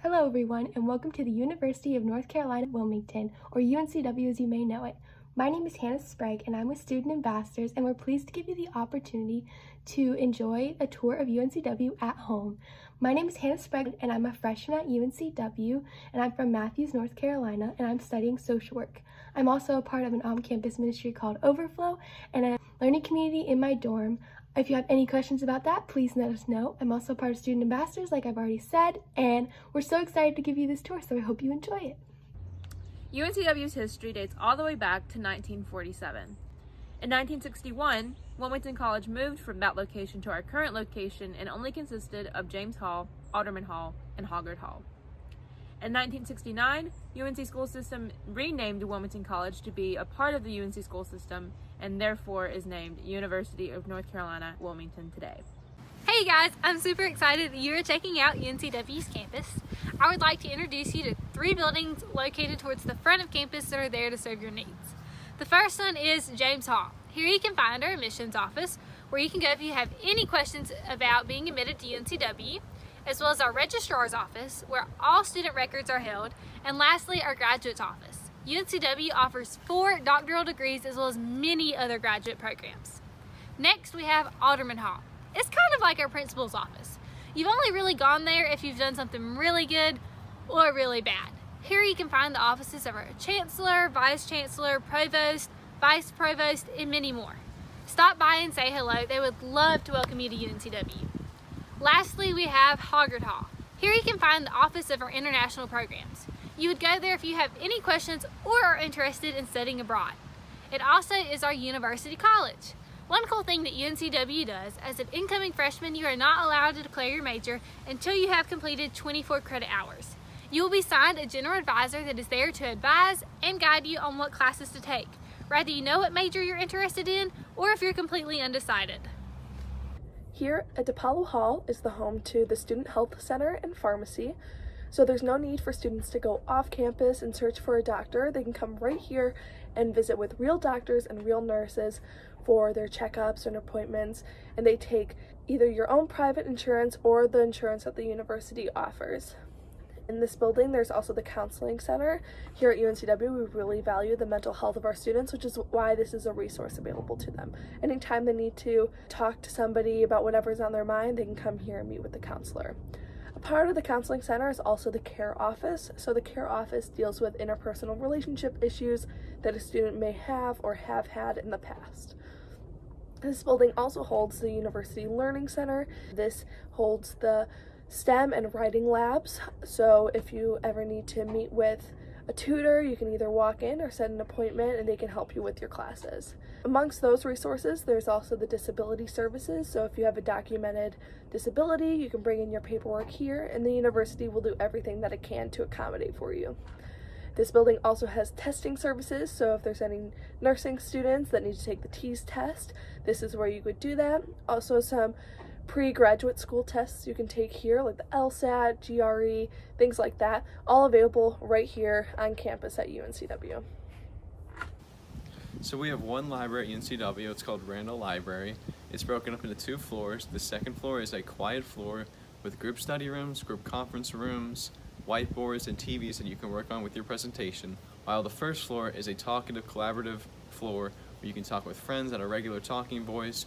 Hello everyone, and welcome to the University of North Carolina, Wilmington, or UNCW as you may know it. My name is Hannah Sprague, and I'm with Student Ambassadors, and we're pleased to give you the opportunity to enjoy a tour of UNCW at home. My name is Hannah Sprague, and I'm a freshman at UNCW, and I'm from Matthews, North Carolina, and I'm studying social work. I'm also a part of an on-campus ministry called Overflow, and a learning community in my dorm. If you have any questions about that, please let us know. I'm also part of Student Ambassadors, like I've already said, and we're so excited to give you this tour, so I hope you enjoy it. UNCW's history dates all the way back to 1947. In 1961, Wilmington College moved from that location to our current location and only consisted of James Hall, Alderman Hall, and Hoggard Hall. In 1969, UNC school system renamed Wilmington College to be a part of the UNC school system and therefore is named University of North Carolina, Wilmington today. Hey guys, I'm super excited that you are checking out UNCW's campus. I would like to introduce you to 3 buildings located towards the front of campus that are there to serve your needs. The first one is James Hall. Here you can find our admissions office where you can go if you have any questions about being admitted to UNCW, as well as our registrar's office where all student records are held, and lastly our graduate's office. UNCW offers 4 doctoral degrees as well as many other graduate programs. Next we have Alderman Hall. It's kind of like our principal's office. You've only really gone there if you've done something really good or really bad. Here you can find the offices of our chancellor, vice chancellor, provost, vice provost, and many more. Stop by and say hello. They would love to welcome you to UNCW. Lastly, we have Hoggard Hall. Here you can find the office of our international programs. You would go there if you have any questions or are interested in studying abroad. It also is our university college. One cool thing that UNCW does, as an incoming freshman, you are not allowed to declare your major until you have completed 24 credit hours. You will be assigned a general advisor that is there to advise and guide you on what classes to take, whether you know what major you're interested in or if you're completely undecided. Here at DePaulo Hall is the home to the Student Health Center and Pharmacy, so there's no need for students to go off campus and search for a doctor. They can come right here and visit with real doctors and real nurses for their checkups and appointments, and they take either your own private insurance or the insurance that the university offers. In this building, there's also the Counseling Center. Here at UNCW, we really value the mental health of our students, which is why this is a resource available to them. Anytime they need to talk to somebody about whatever's on their mind, they can come here and meet with the counselor. A part of the Counseling Center is also the Care Office. So the Care Office deals with interpersonal relationship issues that a student may have or have had in the past. This building also holds the University Learning Center. This holds the STEM and writing labs, so if you ever need to meet with a tutor, you can either walk in or set an appointment and they can help you with your classes. Amongst those resources, there's also the disability services, so if you have a documented disability, you can bring in your paperwork here and the university will do everything that it can to accommodate for you. This building also has testing services, so if there's any nursing students that need to take the TEAS test, this is where you would do that. Also some pre-graduate school tests you can take here, like the LSAT, GRE, things like that, all available right here on campus at UNCW. So we have one library at UNCW, it's called Randall Library. It's broken up into 2 floors. The second floor is a quiet floor with group study rooms, group conference rooms, whiteboards, and TVs that you can work on with your presentation, while the first floor is a talkative, collaborative floor where you can talk with friends at a regular talking voice.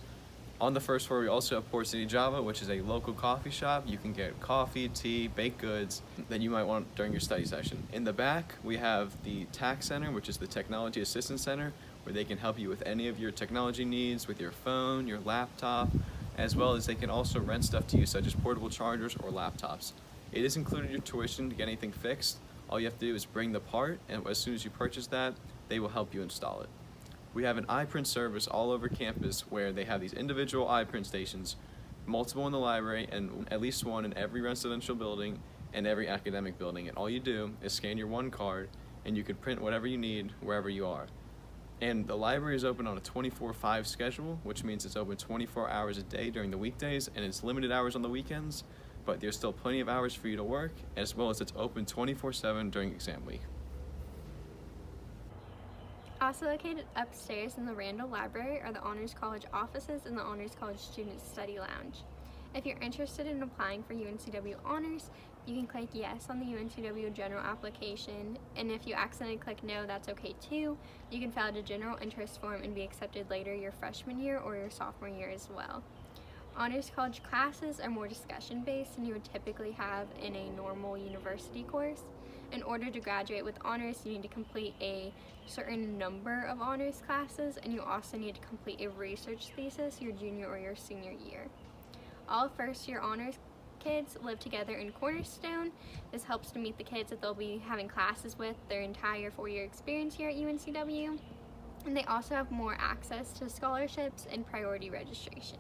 On the first floor, we also have Port City Java, which is a local coffee shop. You can get coffee, tea, baked goods that you might want during your study session. In the back, we have the TAC Center, which is the Technology Assistance Center, where they can help you with any of your technology needs with your phone, your laptop, as well as they can also rent stuff to you, such as portable chargers or laptops. It is included in your tuition to get anything fixed. All you have to do is bring the part, and as soon as you purchase that, they will help you install it. We have an iPrint service all over campus where they have these individual iPrint stations, multiple in the library and at least one in every residential building and every academic building. And all you do is scan your one card and you can print whatever you need wherever you are. And the library is open on a 24/5 schedule, which means it's open 24 hours a day during the weekdays and it's limited hours on the weekends, but there's still plenty of hours for you to work, as well as it's open 24/7 during exam week. Also located upstairs in the Randall Library are the Honors College offices and the Honors College Student Study Lounge. If you're interested in applying for UNCW Honors, You can click yes on the UNCW general application, and if you accidentally click no, that's okay too. You can fill out a general interest form and be accepted later your freshman year or your sophomore year as well. Honors college classes are more discussion-based than you would typically have in a normal university course. In order to graduate with honors, you need to complete a certain number of honors classes, and you also need to complete a research thesis your junior or your senior year. All first-year honors kids live together in Cornerstone. This helps to meet the kids that they'll be having classes with their entire 4-year experience here at UNCW. And they also have more access to scholarships and priority registration.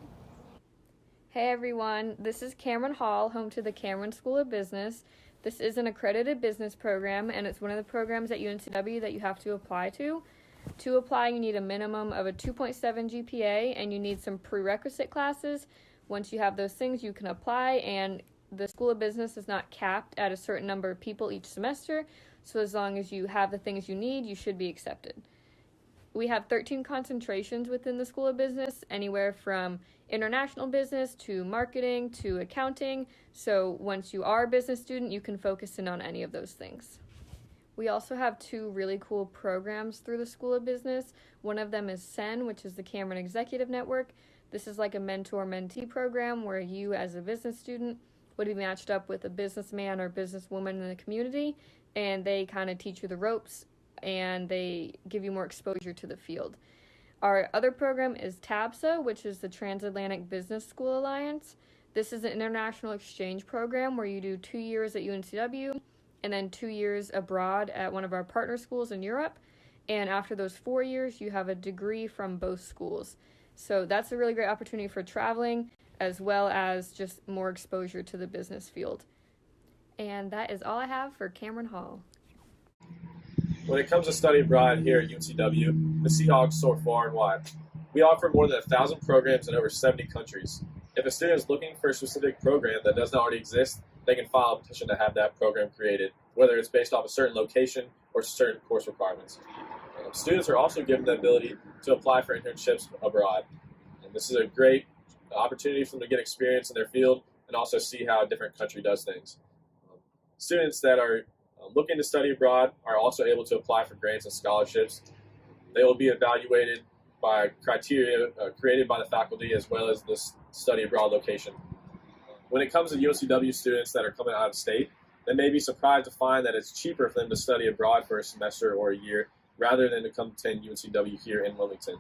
Hey everyone, this is Cameron Hall, home to the Cameron School of Business. This is an accredited business program, and it's one of the programs at UNCW that you have to apply to. To apply, you need a minimum of a 2.7 GPA, and you need some prerequisite classes. Once you have those things, you can apply, and the School of Business is not capped at a certain number of people each semester, so as long as you have the things you need, you should be accepted. We have 13 concentrations within the School of Business, anywhere from international business to marketing to accounting. So once you are a business student, you can focus in on any of those things. We also have 2 really cool programs through the School of Business. One of them is SEN, which is the Cameron Executive Network. This is like a mentor-mentee program where you as a business student would be matched up with a businessman or businesswoman in the community, and they kind of teach you the ropes and they give you more exposure to the field. Our other program is TABSA, which is the Transatlantic Business School Alliance. This is an international exchange program where you do 2 years at UNCW and then 2 years abroad at one of our partner schools in Europe. And after those 4 years, you have a degree from both schools. So that's a really great opportunity for traveling as well as just more exposure to the business field. And that is all I have for Cameron Hall. When it comes to study abroad here at UNCW, the Seahawks soar far and wide. We offer more than 1,000 programs in over 70 countries. If a student is looking for a specific program that does not already exist, they can file a petition to have that program created, whether it's based off a certain location or certain course requirements. Students are also given the ability to apply for internships abroad. And this is a great opportunity for them to get experience in their field and also see how a different country does things. Students that are looking to study abroad are also able to apply for grants and scholarships. They will be evaluated by criteria created by the faculty as well as the study abroad location. When it comes to UNCW students that are coming out of state, they may be surprised to find that it's cheaper for them to study abroad for a semester or a year rather than to come attend UNCW here in Wilmington.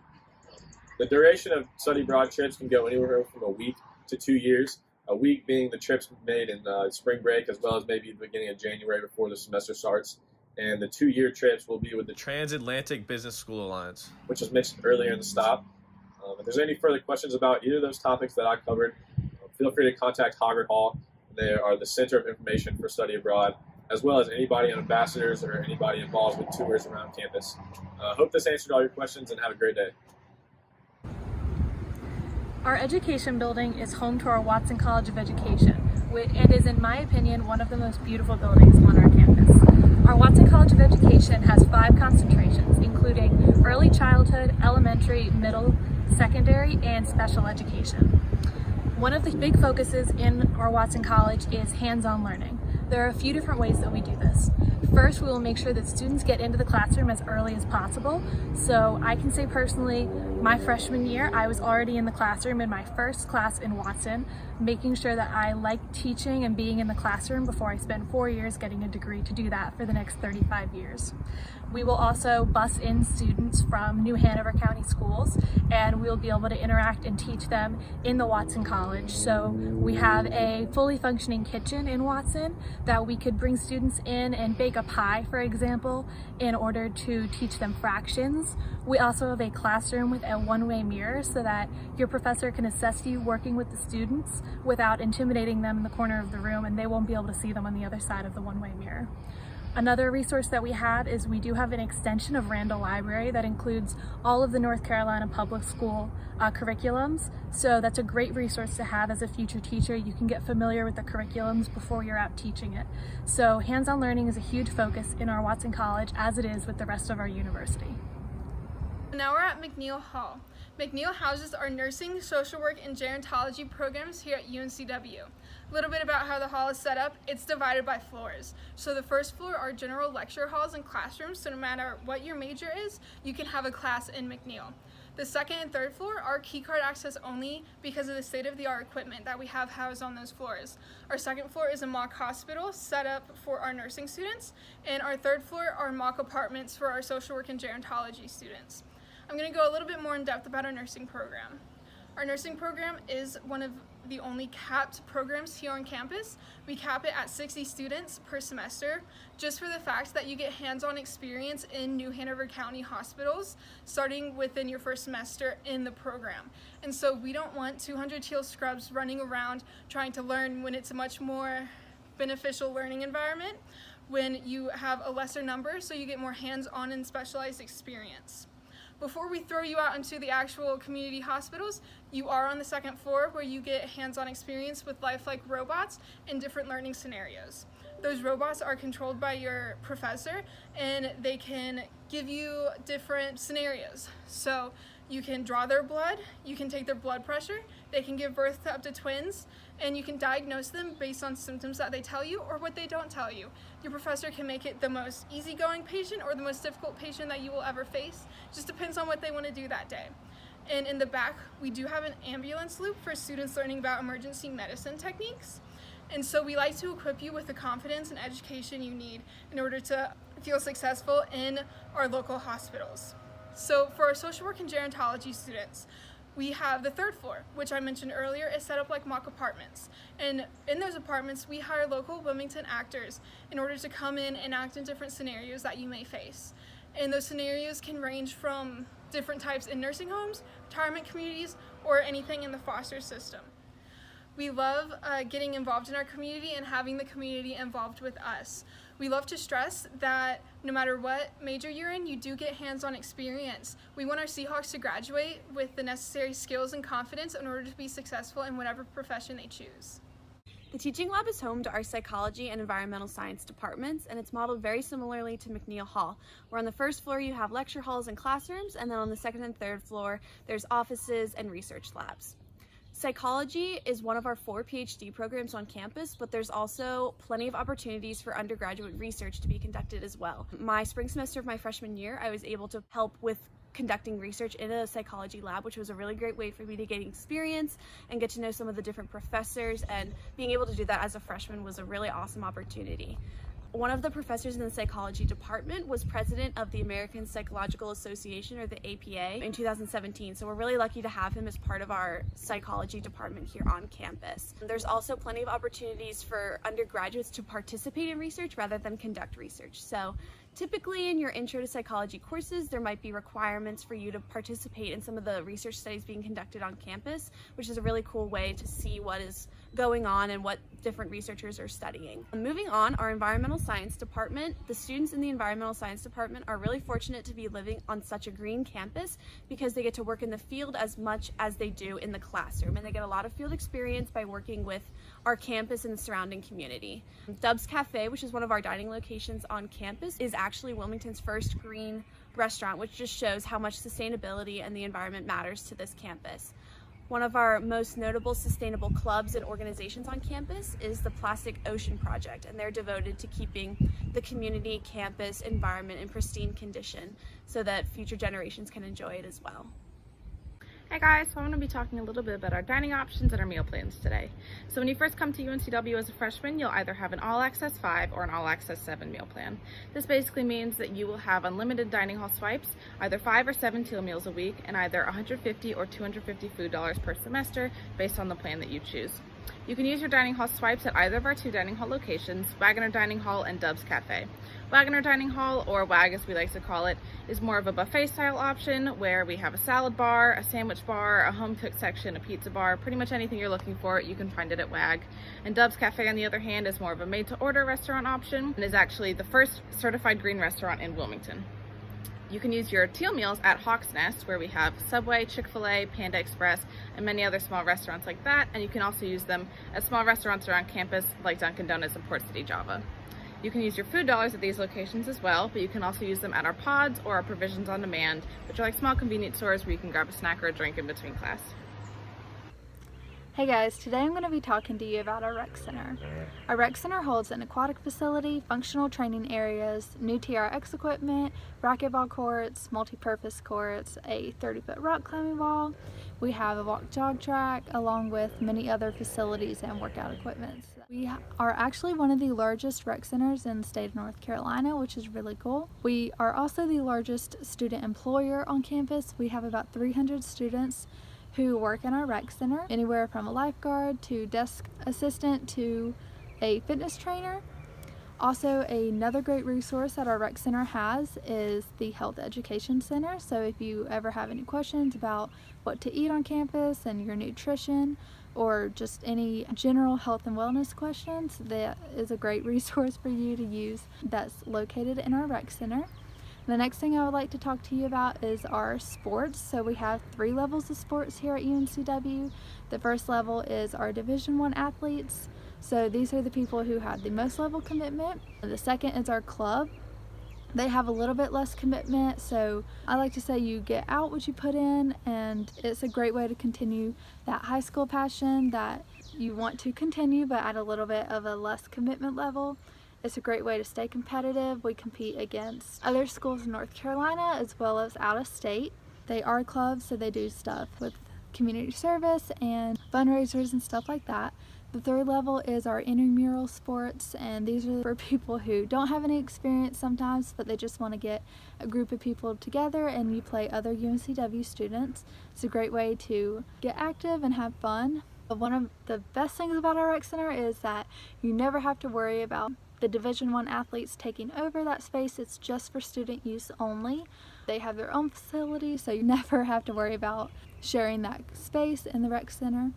The duration of study abroad trips can go anywhere from a week to 2 years, a week being the trips made in spring break as well as maybe the beginning of January before the semester starts. And the 2-year trips will be with the Transatlantic Business School Alliance, which was mentioned earlier in the stop. If there's any further questions about either of those topics that I covered, feel free to contact Hoggard Hall. They are the center of information for study abroad, as well as anybody on ambassadors or anybody involved with tours around campus. Hope this answered all your questions and have a great day. Our education building is home to our Watson College of Education, and is, in my opinion, one of the most beautiful buildings on our campus. Our Watson College of Education has 5 concentrations, including early childhood, elementary, middle, secondary, and special education. One of the big focuses in our Watson College is hands-on learning. There are a few different ways that we do this. First, we will make sure that students get into the classroom as early as possible. So I can say personally, my freshman year, I was already in the classroom in my first class in Watson, making sure that I liked teaching and being in the classroom before I spent 4 years getting a degree to do that for the next 35 years. We will also bus in students from New Hanover County schools, and we'll be able to interact and teach them in the Watson College. So we have a fully functioning kitchen in Watson that we could bring students in and bake a pie, for example, in order to teach them fractions. We also have a classroom with a one-way mirror so that your professor can assess you working with the students without intimidating them in the corner of the room, and they won't be able to see them on the other side of the one-way mirror. Another resource that we have is we do have an extension of Randall Library that includes all of the North Carolina public school curriculums. So that's a great resource to have as a future teacher. You can get familiar with the curriculums before you're out teaching it. So hands-on learning is a huge focus in our Watson College, as it is with the rest of our university. Now we're at McNeil Hall. McNeil houses our nursing, social work, and gerontology programs here at UNCW. A little bit about how the hall is set up. It's divided by floors. So the first floor are general lecture halls and classrooms, so no matter what your major is, you can have a class in McNeil. The second and third floor are keycard access only because of the state-of-the-art equipment that we have housed on those floors. Our second floor is a mock hospital set up for our nursing students, and our third floor are mock apartments for our social work and gerontology students. I'm going to go a little bit more in depth about our nursing program. Our nursing program is one of the only capped programs here on campus. We cap it at 60 students per semester, just for the fact that you get hands-on experience in New Hanover County hospitals starting within your first semester in the program. And so we don't want 200 teal scrubs running around trying to learn when it's a much more beneficial learning environment when you have a lesser number, so you get more hands-on and specialized experience. Before we throw you out into the actual community hospitals, you are on the second floor where you get hands-on experience with lifelike robots in different learning scenarios. Those robots are controlled by your professor, and they can give you different scenarios. So you can draw their blood, you can take their blood pressure, they can give birth to up to twins, and you can diagnose them based on symptoms that they tell you or what they don't tell you. Your professor can make it the most easygoing patient or the most difficult patient that you will ever face. Just depends on what they want to do that day. And in the back, we do have an ambulance loop for students learning about emergency medicine techniques. And so we like to equip you with the confidence and education you need in order to feel successful in our local hospitals. So for our social work and gerontology students, we have the third floor, which I mentioned earlier, is set up like mock apartments. And in those apartments, we hire local Wilmington actors in order to come in and act in different scenarios that you may face. And those scenarios can range from different types in nursing homes, retirement communities, or anything in the foster system. We love getting involved in our community and having the community involved with us. We love to stress that no matter what major you're in, you do get hands-on experience. We want our Seahawks to graduate with the necessary skills and confidence in order to be successful in whatever profession they choose. The teaching lab is home to our psychology and environmental science departments, and it's modeled very similarly to McNeil Hall, where on the first floor you have lecture halls and classrooms, and then on the second and third floor there's offices and research labs. Psychology is one of our 4 PhD programs on campus, but there's also plenty of opportunities for undergraduate research to be conducted as well. My spring semester of my freshman year, I was able to help with conducting research in a psychology lab, which was a really great way for me to gain experience and get to know some of the different professors, and being able to do that as a freshman was a really awesome opportunity. One of the professors in the psychology department was president of the American Psychological Association, or the APA, in 2017, so we're really lucky to have him as part of our psychology department here on campus. There's also plenty of opportunities for undergraduates to participate in research rather than conduct research. So typically in your intro to psychology courses, there might be requirements for you to participate in some of the research studies being conducted on campus, which is a really cool way to see what is going on and what different researchers are studying. Moving on, our environmental science department. The students in the environmental science department are really fortunate to be living on such a green campus because they get to work in the field as much as they do in the classroom, and they get a lot of field experience by working with our campus and the surrounding community. Dub's Cafe, which is one of our dining locations on campus, is actually Wilmington's first green restaurant, which just shows how much sustainability and the environment matters to this campus. One of our most notable sustainable clubs and organizations on campus is the Plastic Ocean Project, and they're devoted to keeping the community, campus, environment in pristine condition so that future generations can enjoy it as well. Hey guys, so I'm going to be talking a little bit about our dining options and our meal plans today. So when you first come to UNCW as a freshman, you'll either have an all-access 5 or an all-access 7 meal plan. This basically means that you will have unlimited dining hall swipes, either 5 or 7 teal meals a week, and either $150 or $250 food dollars per semester based on the plan that you choose. You can use your dining hall swipes at either of our 2 dining hall locations, Wagoner Dining Hall and Dub's Cafe. Wagoner Dining Hall, or WAG as we like to call it, is more of a buffet style option where we have a salad bar, a sandwich bar, a home cooked section, a pizza bar, pretty much anything you're looking for, you can find it at WAG. And Dub's Cafe, on the other hand, is more of a made to order restaurant option and is actually the first certified green restaurant in Wilmington. You can use your teal meals at Hawk's Nest, where we have Subway, Chick-fil-A, Panda Express, and many other small restaurants like that, and you can also use them at small restaurants around campus like Dunkin' Donuts and Port City Java. You can use your food dollars at these locations as well, but you can also use them at our pods or our provisions on demand, which are like small convenience stores where you can grab a snack or a drink in between class. Hey guys, today I'm going to be talking to you about our rec center. Our rec center holds an aquatic facility, functional training areas, new TRX equipment, racquetball courts, multi-purpose courts, a 30-foot rock climbing wall. We have a walk-jog track along with many other facilities and workout equipment. We are actually one of the largest rec centers in the state of North Carolina, which is really cool. We are also the largest student employer on campus. We have about 300 students who work in our rec center, anywhere from a lifeguard to desk assistant to a fitness trainer. Also, another great resource that our rec center has is the health education center. So if you ever have any questions about what to eat on campus and your nutrition, or just any general health and wellness questions, that is a great resource for you to use that's located in our rec center. The next thing I would like to talk to you about is our sports. So we have 3 levels of sports here at UNCW. The first level is our Division I athletes. So these are the people who have the most level commitment. The second is our club. They have a little bit less commitment, so I like to say you get out what you put in, and it's a great way to continue that high school passion that you want to continue, but at a little bit of a less commitment level. It's a great way to stay competitive. We compete against other schools in North Carolina as well as out of state. They are clubs, so they do stuff with community service and fundraisers and stuff like that. The third level is our intramural sports, and these are for people who don't have any experience sometimes, but they just want to get a group of people together and you play other UNCW students. It's a great way to get active and have fun. But one of the best things about our rec center is that you never have to worry about the Division I athletes taking over that space. It's just for student use only. They have their own facility, so you never have to worry about sharing that space in the rec center.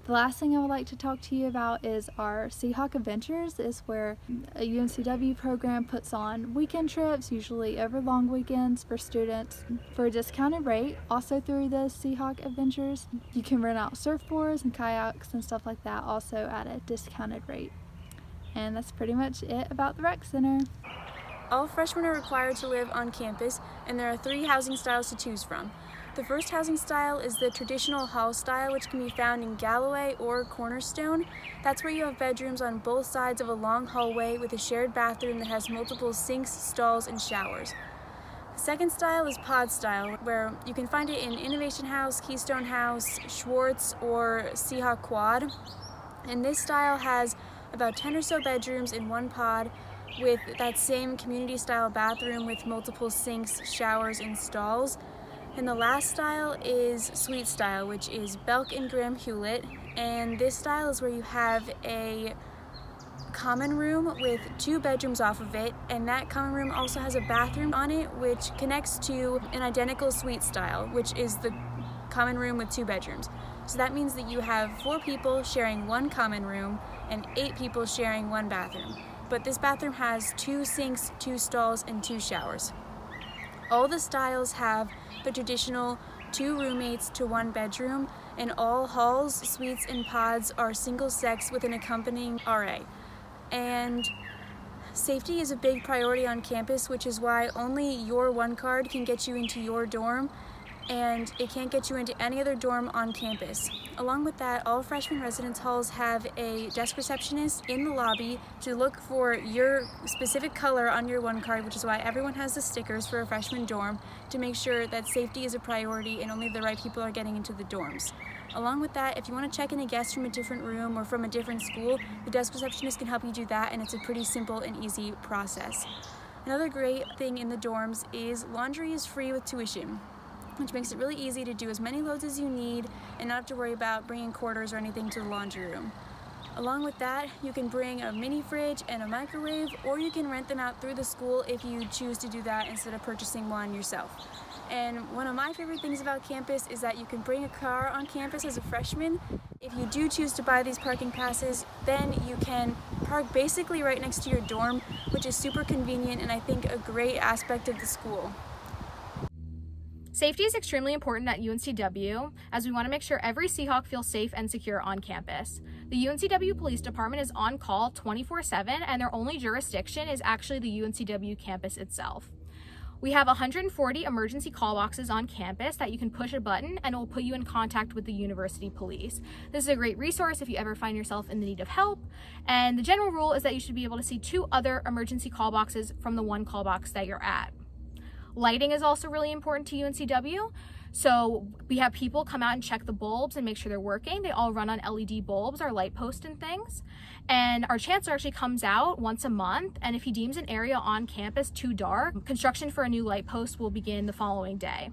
The last thing I would like to talk to you about is our Seahawk Adventures. Is where a UNCW program puts on weekend trips, usually over long weekends for students for a discounted rate. Also through the Seahawk Adventures, you can rent out surfboards and kayaks and stuff like that, also at a discounted rate. And that's pretty much it about the rec center. All freshmen are required to live on campus, and there are 3 housing styles to choose from. The first housing style is the traditional hall style, which can be found in Galloway or Cornerstone. That's where you have bedrooms on both sides of a long hallway with a shared bathroom that has multiple sinks, stalls, and showers. The second style is pod style, where you can find it in Innovation House, Keystone House, Schwartz, or Seahawk Quad. And this style has about 10 or so bedrooms in one pod with that same community style bathroom with multiple sinks, showers, and stalls. And the last style is suite style, which is Belk and Graham Hewlett. And this style is where you have a common room with 2 bedrooms off of it, and that common room also has a bathroom on it which connects to an identical suite style, which is the common room with 2 bedrooms. So that means that you have 4 people sharing one common room and 8 people sharing one bathroom. But this bathroom has 2 sinks, 2 stalls, and 2 showers. All the styles have the traditional 2 roommates to 1 bedroom, and all halls, suites, and pods are single sex with an accompanying RA. And safety is a big priority on campus, which is why only your one card can get you into your dorm, and it can't get you into any other dorm on campus. Along with that, all freshman residence halls have a desk receptionist in the lobby to look for your specific color on your one card, which is why everyone has the stickers for a freshman dorm to make sure that safety is a priority and only the right people are getting into the dorms. Along with that, if you want to check in a guest from a different room or from a different school, the desk receptionist can help you do that, and it's a pretty simple and easy process. Another great thing in the dorms is laundry is free with tuition, which makes it really easy to do as many loads as you need and not have to worry about bringing quarters or anything to the laundry room. Along with that, you can bring a mini fridge and a microwave, or you can rent them out through the school if you choose to do that instead of purchasing one yourself. And one of my favorite things about campus is that you can bring a car on campus as a freshman. If you do choose to buy these parking passes, then you can park basically right next to your dorm, which is super convenient and I think a great aspect of the school. Safety is extremely important at UNCW, as we want to make sure every Seahawk feels safe and secure on campus. The UNCW Police Department is on call 24/7, and their only jurisdiction is actually the UNCW campus itself. We have 140 emergency call boxes on campus that you can push a button and it will put you in contact with the university police. This is a great resource if you ever find yourself in the need of help. And the general rule is that you should be able to see 2 other emergency call boxes from the one call box that you're at. Lighting is also really important to UNCW. So we have people come out and check the bulbs and make sure they're working. They all run on LED bulbs, our light post and things. And our chancellor actually comes out once a month, and if he deems an area on campus too dark, construction for a new light post will begin the following day.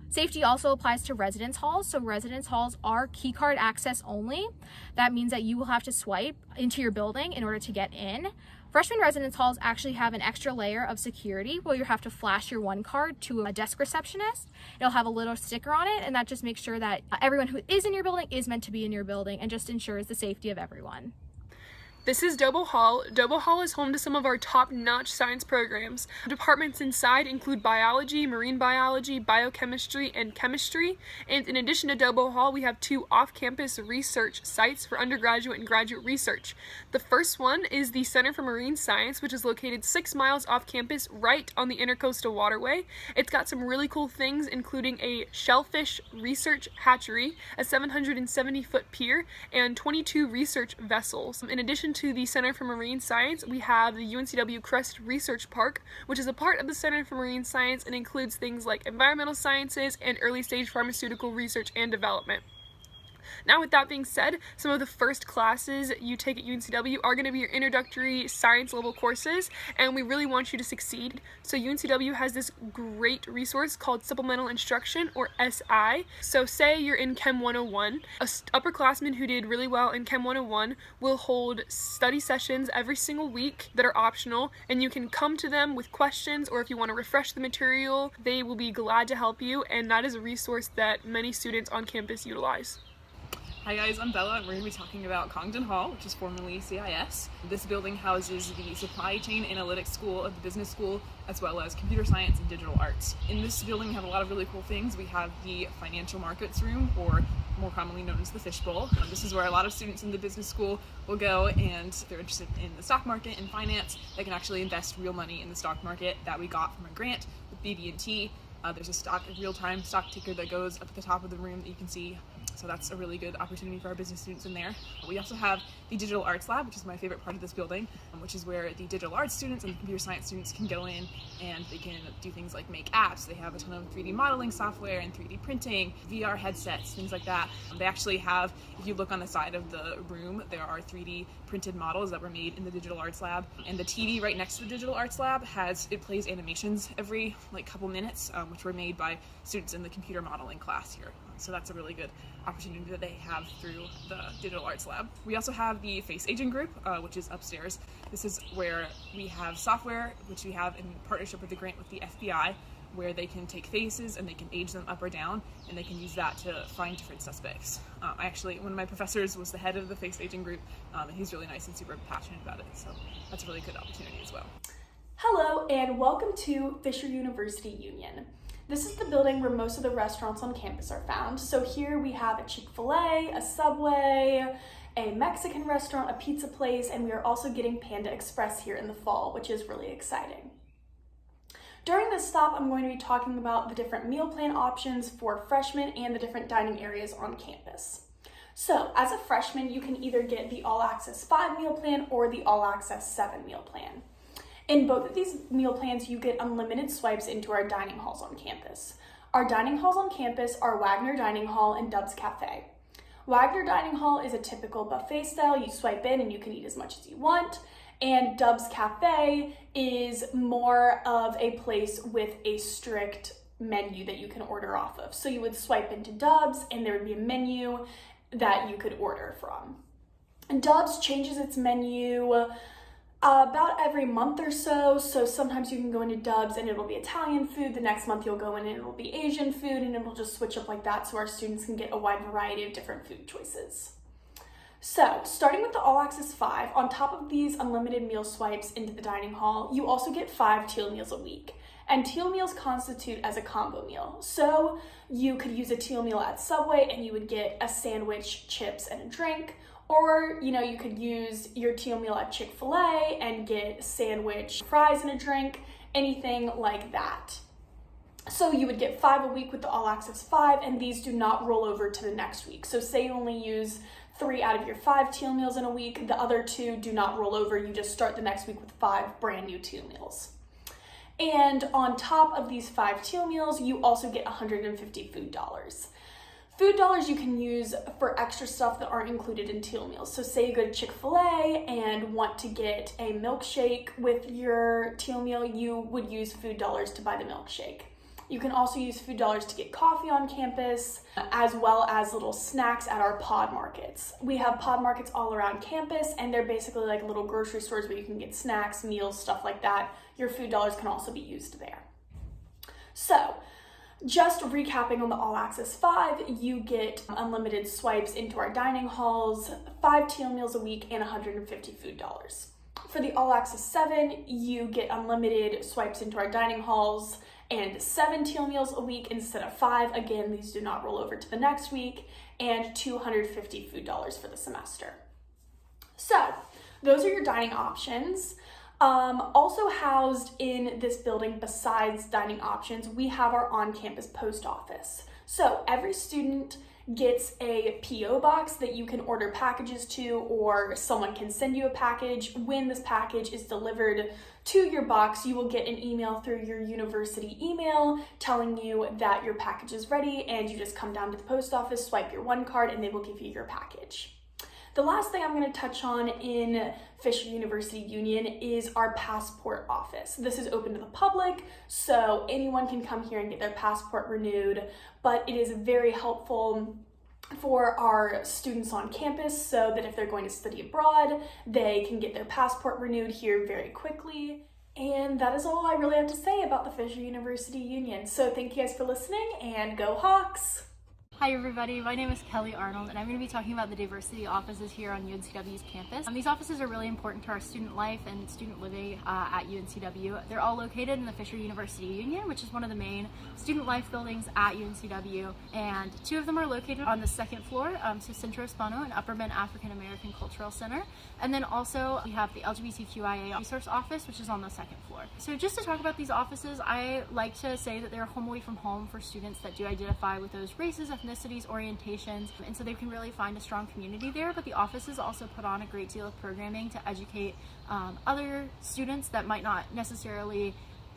Safety also applies to residence halls. So residence halls are key card access only. That means that you will have to swipe into your building in order to get in. Freshman residence halls actually have an extra layer of security where you have to flash your one card to a desk receptionist. It'll have a little sticker on it, and that just makes sure that everyone who is in your building is meant to be in your building and just ensures the safety of everyone. This is Doble Hall. Doble Hall is home to some of our top-notch science programs. Departments inside include biology, marine biology, biochemistry, and chemistry. And in addition to Doble Hall, we have 2 off-campus research sites for undergraduate and graduate research. The first one is the Center for Marine Science, which is located 6 miles off campus right on the Intercoastal Waterway. It's got some really cool things, including a shellfish research hatchery, a 770-foot pier, and 22 research vessels. In addition to the Center for Marine Science, we have the UNCW Crest Research Park, which is a part of the Center for Marine Science and includes things like environmental sciences and early stage pharmaceutical research and development. Now, with that being said, some of the first classes you take at UNCW are going to be your introductory science level courses, and we really want you to succeed. So UNCW has this great resource called Supplemental Instruction, or SI. So say you're in Chem 101, a upperclassman who did really well in Chem 101 will hold study sessions every single week that are optional, and you can come to them with questions, or if you want to refresh the material, they will be glad to help you, and that is a resource that many students on campus utilize. Hi guys, I'm Bella, and we're going to be talking about Congdon Hall, which is formerly CIS. This building houses the Supply Chain Analytics School of the Business School, as well as Computer Science and Digital Arts. In this building we have a lot of really cool things. We have the Financial Markets Room, or more commonly known as the Fishbowl. This is where a lot of students in the business school will go, and if they're interested in the stock market and finance, they can actually invest real money in the stock market that we got from a grant with BB&T. There's a real-time stock ticker that goes up at the top of the room that you can see. So that's a really good opportunity for our business students in there. We also have the Digital Arts Lab, which is my favorite part of this building, which is where the digital arts students and the computer science students can go in and they can do things like make apps. They have a ton of 3D modeling software and 3D printing, VR headsets, things like that. They actually have, if you look on the side of the room, there are 3D printed models that were made in the Digital Arts Lab. And the TV right next to the Digital Arts Lab plays animations every couple minutes, which were made by students in the computer modeling class here. So that's a really good opportunity that they have through the Digital Arts Lab. We also have the Face Aging Group, which is upstairs. This is where we have software, which we have in partnership with the grant with the FBI, where they can take faces and they can age them up or down, and they can use that to find different suspects. One of my professors was the head of the Face Aging Group, and he's really nice and super passionate about it, so that's a really good opportunity as well. Hello, and welcome to Fisher University Union. This is the building where most of the restaurants on campus are found. So here we have a Chick-fil-A, a Subway, a Mexican restaurant, a pizza place, and we are also getting Panda Express here in the fall, which is really exciting. During this stop, I'm going to be talking about the different meal plan options for freshmen and the different dining areas on campus. So as a freshman, you can either get the All Access 5 meal plan or the All Access 7 meal plan. In both of these meal plans, you get unlimited swipes into our dining halls on campus. Our dining halls on campus are Wagner Dining Hall and Dub's Cafe. Wagner Dining Hall is a typical buffet style. You swipe in and you can eat as much as you want. And Dub's Cafe is more of a place with a strict menu that you can order off of. So you would swipe into Dub's and there would be a menu that you could order from. And Dub's changes its menu about every month or so. So sometimes you can go into Dub's and it'll be Italian food. The next month you'll go in and it'll be Asian food, and it'll just switch up like that so our students can get a wide variety of different food choices. So starting with the All Access 5, on top of these unlimited meal swipes into the dining hall, you also get 5 teal meals a week. And teal meals constitute as a combo meal. So you could use a teal meal at Subway and you would get a sandwich, chips, and a drink. Or, you could use your teal meal at Chick-fil-A and get a sandwich, fries, and a drink, anything like that. So you would get 5 a week with the All Access 5, and these do not roll over to the next week. So say you only use 3 out of your 5 teal meals in a week, the other 2 do not roll over. You just start the next week with 5 brand new teal meals. And on top of these 5 teal meals, you also get 150 food dollars. Food dollars you can use for extra stuff that aren't included in teal meals. So say you go to Chick-fil-A and want to get a milkshake with your teal meal, you would use food dollars to buy the milkshake. You can also use food dollars to get coffee on campus, as well as little snacks at our pod markets. We have pod markets all around campus, and they're basically like little grocery stores where you can get snacks, meals, stuff like that. Your food dollars can also be used there. So, just recapping on the All Access 5, you get unlimited swipes into our dining halls, 5 teal meals a week, and 150 food dollars. For the All Access 7, you get unlimited swipes into our dining halls, and 7 teal meals a week instead of 5. Again, these do not roll over to the next week, and 250 food dollars for the semester. So those are your dining options. Also housed in this building, besides dining options, we have our on-campus post office. So every student gets a P.O. box that you can order packages to, or someone can send you a package. When this package is delivered to your box, you will get an email through your university email telling you that your package is ready, and you just come down to the post office, swipe your one card, and they will give you your package. The last thing I'm going to touch on in Fisher University Union is our passport office. This is open to the public, so anyone can come here and get their passport renewed, but it is very helpful for our students on campus so that if they're going to study abroad, they can get their passport renewed here very quickly. And that is all I really have to say about the Fisher University Union. So thank you guys for listening, and go Hawks! Hi everybody, my name is Kelly Arnold, and I'm going to be talking about the diversity offices here on UNCW's campus. These offices are really important to our student life and student living at UNCW. They're all located in the Fisher University Union, which is one of the main student life buildings at UNCW, and 2 of them are located on the 2nd floor, so Centro Hispano and Upper Mid African American Cultural Center, and then also we have the LGBTQIA Resource Office, which is on the 2nd floor. So just to talk about these offices, I like to say that they're a home away from home for students that do identify with those races, ethnicities, orientations, and so they can really find a strong community there. But the offices also put on a great deal of programming to educate other students that might not necessarily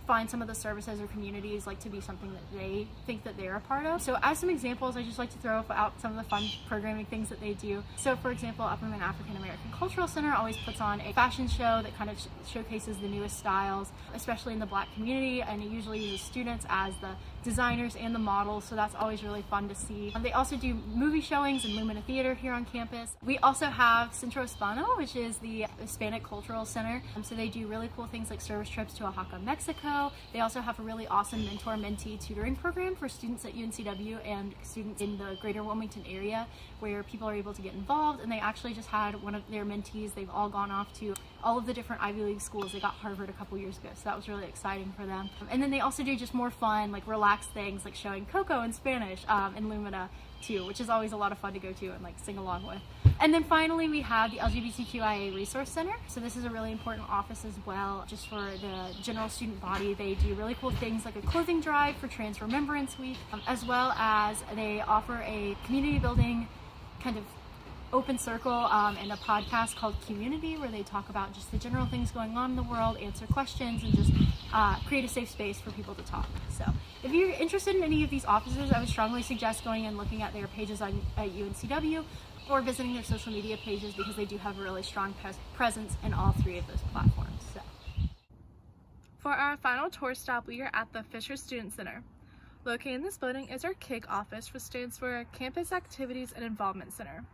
find some of the services or communities like to be something that they think that they're a part of. So as some examples, I just like to throw out some of the fun programming things that they do. So for example, Upper Mid African American Cultural Center always puts on a fashion show that kind of showcases the newest styles, especially in the Black community, and it usually uses students as the designers and the models, so that's always really fun to see. They also do movie showings in Lumina Theater here on campus. We also have Centro Hispano, which is the Hispanic Cultural Center, so they do really cool things like service trips to Oaxaca, Mexico. They also have a really awesome mentor-mentee tutoring program for students at UNCW and students in the greater Wilmington area, where people are able to get involved, and they actually just had one of their mentees, they've all gone off to all of the different Ivy League schools. They got Harvard a couple years ago, so that was really exciting for them. And then they also do just more fun, like relaxed things, like showing Coco in Spanish in Lumina too, which is always a lot of fun to go to and like sing along with. And then finally we have the LGBTQIA Resource Center. So this is a really important office as well, just for the general student body. They do really cool things like a clothing drive for Trans Remembrance Week, as well as they offer a community building kind of open circle and a podcast called Community, where they talk about just the general things going on in the world, answer questions, and just create a safe space for people to talk. So if you're interested in any of these offices, I would strongly suggest going and looking at their pages at UNCW, or visiting their social media pages, because they do have a really strong presence in all 3 of those platforms. So. For our final tour stop, we are at the Fisher Student Center. Located in this building is our CAKE office, which stands for Campus Activities and Involvement Center.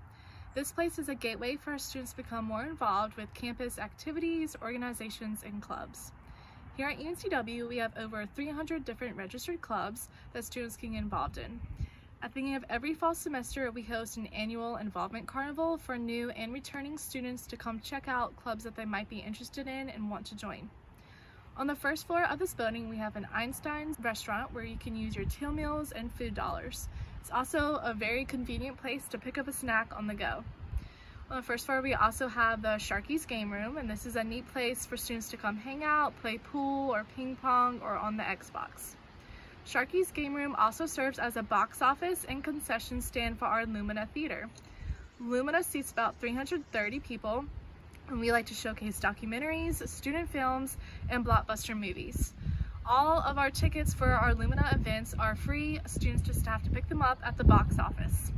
This place is a gateway for our students to become more involved with campus activities, organizations, and clubs. Here at UNCW, we have over 300 different registered clubs that students can get involved in. At the beginning of every fall semester, we host an annual involvement carnival for new and returning students to come check out clubs that they might be interested in and want to join. On the first floor of this building, we have an Einstein's restaurant where you can use your teal meals and food dollars. It's also a very convenient place to pick up a snack on the go. On the first floor, we also have the Sharky's game room, and this is a neat place for students to come hang out, play pool or ping pong or on the Xbox. Sharky's game room also serves as a box office and concession stand for our Lumina Theater. Lumina seats about 330 people, and we like to showcase documentaries, student films, and blockbuster movies. All of our tickets for our Lumina events are free. Students just have to pick them up at the box office.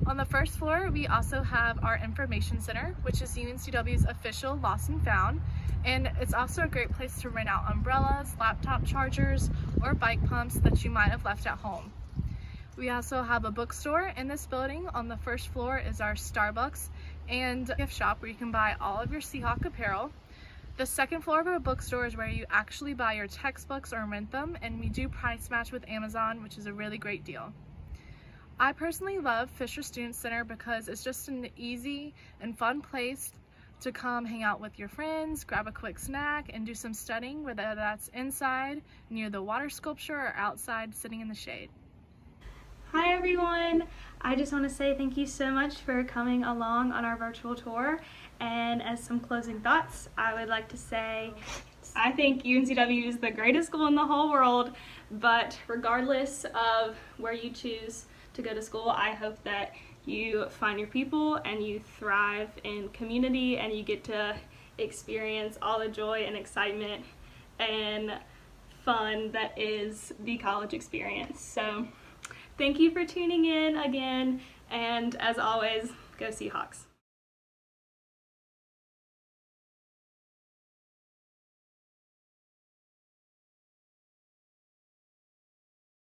On the first floor, we also have our information center, which is UNCW's official Lost and Found, and it's also a great place to rent out umbrellas, laptop chargers, or bike pumps that you might have left at home. We also have a bookstore in this building. On the first floor is our Starbucks and gift shop where you can buy all of your Seahawk apparel. The second floor of our bookstore is where you actually buy your textbooks or rent them, and we do price match with Amazon, which is a really great deal. I personally love Fisher Student Center because it's just an easy and fun place to come hang out with your friends, grab a quick snack, and do some studying, whether that's inside near the water sculpture or outside sitting in the shade. Hi everyone! I just want to say thank you so much for coming along on our virtual tour, and as some closing thoughts, I would like to say I think UNCW is the greatest school in the whole world, but regardless of where you choose to go to school, I hope that you find your people and you thrive in community and you get to experience all the joy and excitement and fun that is the college experience. So thank you for tuning in again, and as always, go Seahawks.